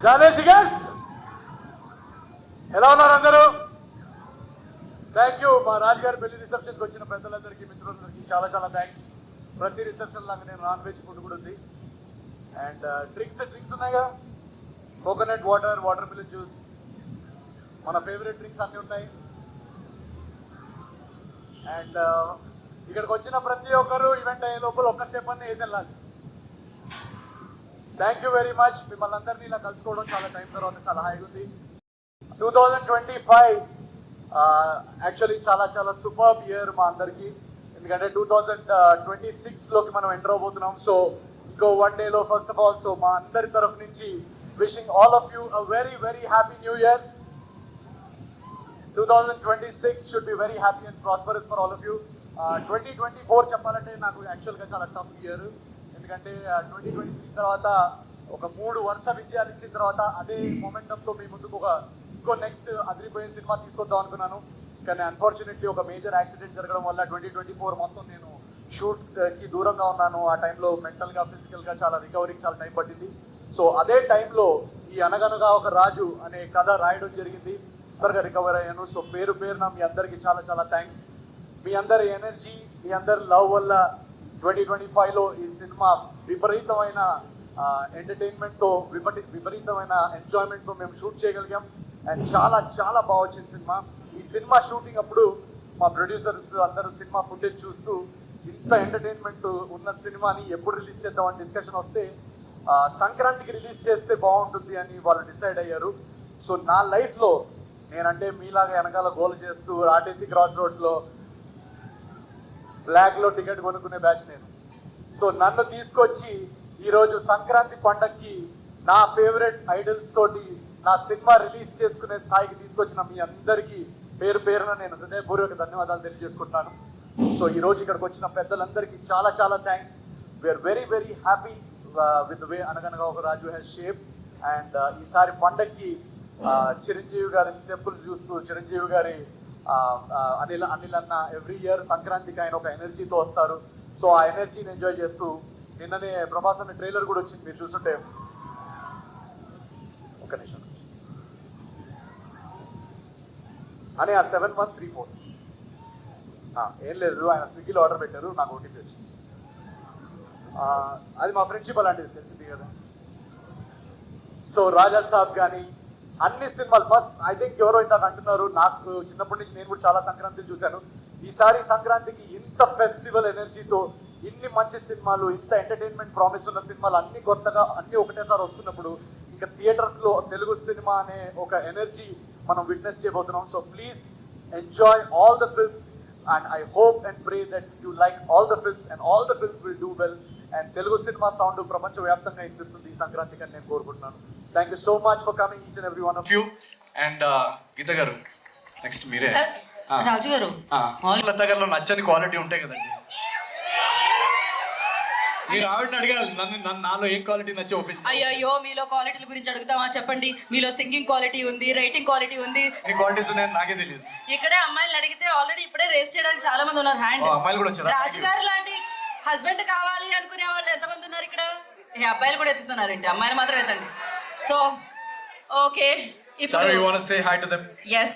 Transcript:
జానే జిగర్స్ ఎలా ఉన్నారు అందరూ? Thank you. మా రాజు గారి పెళ్లి రిసెప్షన్కి వచ్చిన పెద్దలందరికీ, మిత్రులందరికీ చాలా చాలా థ్యాంక్స్. ప్రతి రిసెప్షన్ లాగా నేను నాన్ వెజ్ ఫుడ్ కూడా ఉంది. అండ్ డ్రింక్స్ ఉన్నాయి కదా, coconut water, water melon juice, మన ఫేవరెట్ డ్రింక్స్ అన్నీ ఉన్నాయి. అండ్ ఇక్కడికి వచ్చిన ప్రతి ఒక్కరు ఈవెంట్ అయ్యే లోపల ఒక్క స్టెప్ అన్నీ వేసి వెళ్ళాలి. Thank you very much. మిమ్మల్ని అందరినీ ఇలా కలుసుకోవడం చాలా టైం తర్వాత చాలా హాయిగా ఉంది. 2025 యాక్చువల్లీ చాలా చాలా సూపర్బ్ ఇయర్ మా అందరికీ. ఎందుకంటే 2026లోకి మనం ఎంటర్ అవబోతున్నాం. సో ఇంకో 1 డేలో ఫస్ట్ ఆఫ్ ఆల్, సో మా అందరి తరఫు నుంచి wishing all of you a very very happy new year. 2026 should be very happy and prosperous for all of you. 2024 చెప్పాలంటే నాకు యాక్చువల్గా చాలా టఫ్ ఇయర్. ఎందుకంటే 2023 తర్వాత ఒక 3 వరుస విజయాలు ఇచ్చిన తర్వాత అదే మొమెంటంతో మీ ముందుకు ఇంకో నెక్స్ట్ అదిరిపోయే సినిమా తీసుకొద్దాం అనుకున్నాను. కానీ అన్ఫార్చునేట్లీ ఒక మేజర్ యాక్సిడెంట్ జరగడం వల్ల 2024 మొత్తం నేను షూట్కి దూరంగా ఉన్నాను. ఆ టైంలో మెంటల్గా, ఫిజికల్గా చాలా రికవరీకి చాలా టైం పట్టింది. సో అదే టైంలో ఈ అనగనగా ఒక రాజు అనే కథ రాయడం జరిగింది. త్వరగా రికవర్ అయ్యాను. సో పేరున మీ అందరికీ చాలా చాలా థ్యాంక్స్. మీ అందరి ఎనర్జీ, మీ అందరి లవ్ వల్ల 2025లో ఈ సినిమా విపరీతమైన ఎంటర్టైన్మెంట్తో, విపరీతమైన ఎంజాయ్మెంట్తో మేము షూట్ చేయగలిగాం. అండ్ చాలా చాలా బాగా వచ్చింది సినిమా. ఈ సినిమా షూటింగ్ అప్పుడు మా ప్రొడ్యూసర్స్ అందరూ సినిమా ఫుటేజ్ చూస్తూ ఇంత ఎంటర్టైన్మెంట్ ఉన్న సినిమాని ఎప్పుడు రిలీజ్ చేద్దామని డిస్కషన్ వస్తే సంక్రాంతికి రిలీజ్ చేస్తే బాగుంటుంది అని వాళ్ళు డిసైడ్ అయ్యారు. సో నా లైఫ్లో నేనంటే మీలాగా వెనకాల గోల్ చేస్తూ ఆర్టీసీ క్రాస్ రోడ్స్లో బ్లాక్లో టికెట్ కొనుక్కునే బ్యాచ్ నేను. సో నన్ను తీసుకొచ్చి ఈరోజు సంక్రాంతి పండగకి నా ఫేవరెట్ ఐడల్స్ తోటి నా సినిమా రిలీజ్ చేసుకునే స్థాయికి తీసుకొచ్చిన మీ అందరికీ పేరున నేను హృదయపూర్వక ధన్యవాదాలు తెలియజేసుకుంటున్నాను. సో ఈరోజు ఇక్కడికి వచ్చిన పెద్దలందరికీ చాలా చాలా thanks. We are very very happy with the way అనగనగా ఒక రాజు హ్యాస్ షేప్. అండ్ ఈసారి పండగకి చిరంజీవి గారి స్టెప్పులు చూస్తూ, చిరంజీవి గారి అనిల్ అన్న ఎవ్రీ ఇయర్ సంక్రాంతికి ఆయన ఒక ఎనర్జీతో వస్తారు. సో ఆ ఎనర్జీని ఎంజాయ్ చేస్తూ నిన్ననే ప్రభాస్ అనే ట్రైలర్ కూడా వచ్చింది, మీరు చూస్తుంటే. ఒక నిమిషం అని ఆ 7134 ఏం లేదు, ఆయన స్విగ్గీలో ఆర్డర్ పెట్టారు, నాకు ఓటీపీ వచ్చింది. అది మా ఫ్రెండ్షిప్ అలాంటిది, తెలిసింది కదా. సో రాజా సాబ్ కానీ అన్ని సినిమాలు ఫస్ట్ ఐ థింక్ ఎవరో ఇందాక అంటున్నారు, నాకు చిన్నప్పటి నుంచి నేను కూడా చాలా సంక్రాంతిని చూశాను. ఈసారి సంక్రాంతికి ఇంత ఫెస్టివల్ ఎనర్జీతో ఇన్ని మంచి సినిమాలు, ఇంత ఎంటర్టైన్మెంట్ ప్రామిస్ ఉన్న సినిమాలు అన్ని కొత్తగా అన్ని ఒకటేసారి వస్తున్నప్పుడు ఇంకా థియేటర్స్లో తెలుగు సినిమా అనే ఒక ఎనర్జీ మనం విట్నెస్ చేయబోతున్నాం. So please enjoy all the films and I hope and pray that you like all the films and all the films will do well. And Telugu cinema sound ప్రపంచవ్యాప్తంగా వినిపిస్తుంది ఈ సంక్రాంతికి అని నేను కోరుకుంటున్నాను. Thank you so much for coming each and every one of you. And Geetha garu, next మీరే. రాజు గారు, లత గారిలో నచ్చని క్వాలిటీ ఉంటాయి కదండి, మీరు ఆవిడని అడగాలి. నన్ను నాలో ఏం క్వాలిటీ నచ్చి ఓపెన్. అయ్యో మీలో క్వాలిటీల గురించి అడుగుతామా? చెప్పండి. మీలో సింగింగ్ క్వాలిటీ ఉంది, రైటింగ్ క్వాలిటీ ఉంది. మీ క్వాలిటీస్ ఉన్నాయని నాకే తెలియదు. ఇక్కడే అమ్మాయిలు అడిగితే ఆల్రెడీ ఇప్పుడే రేస్ చేయడానికి చాలా మంది ఉన్నారు. హ్యాండ్ అమ్మాయిలు కూడా వచ్చారు. రాజు గారు లాంటి హస్బెండ్ కావాలి అనుకునే వాళ్ళు ఎంతమంది ఉన్నారు ఇక్కడ? ఏ అబ్బాయిలు కూడా ఎత్తుతున్నారండి, అమ్మాయిలు మాత్రం ఎత్తండి. సో ఓకే, ఇప్పుడు you want to say hi to them? yes,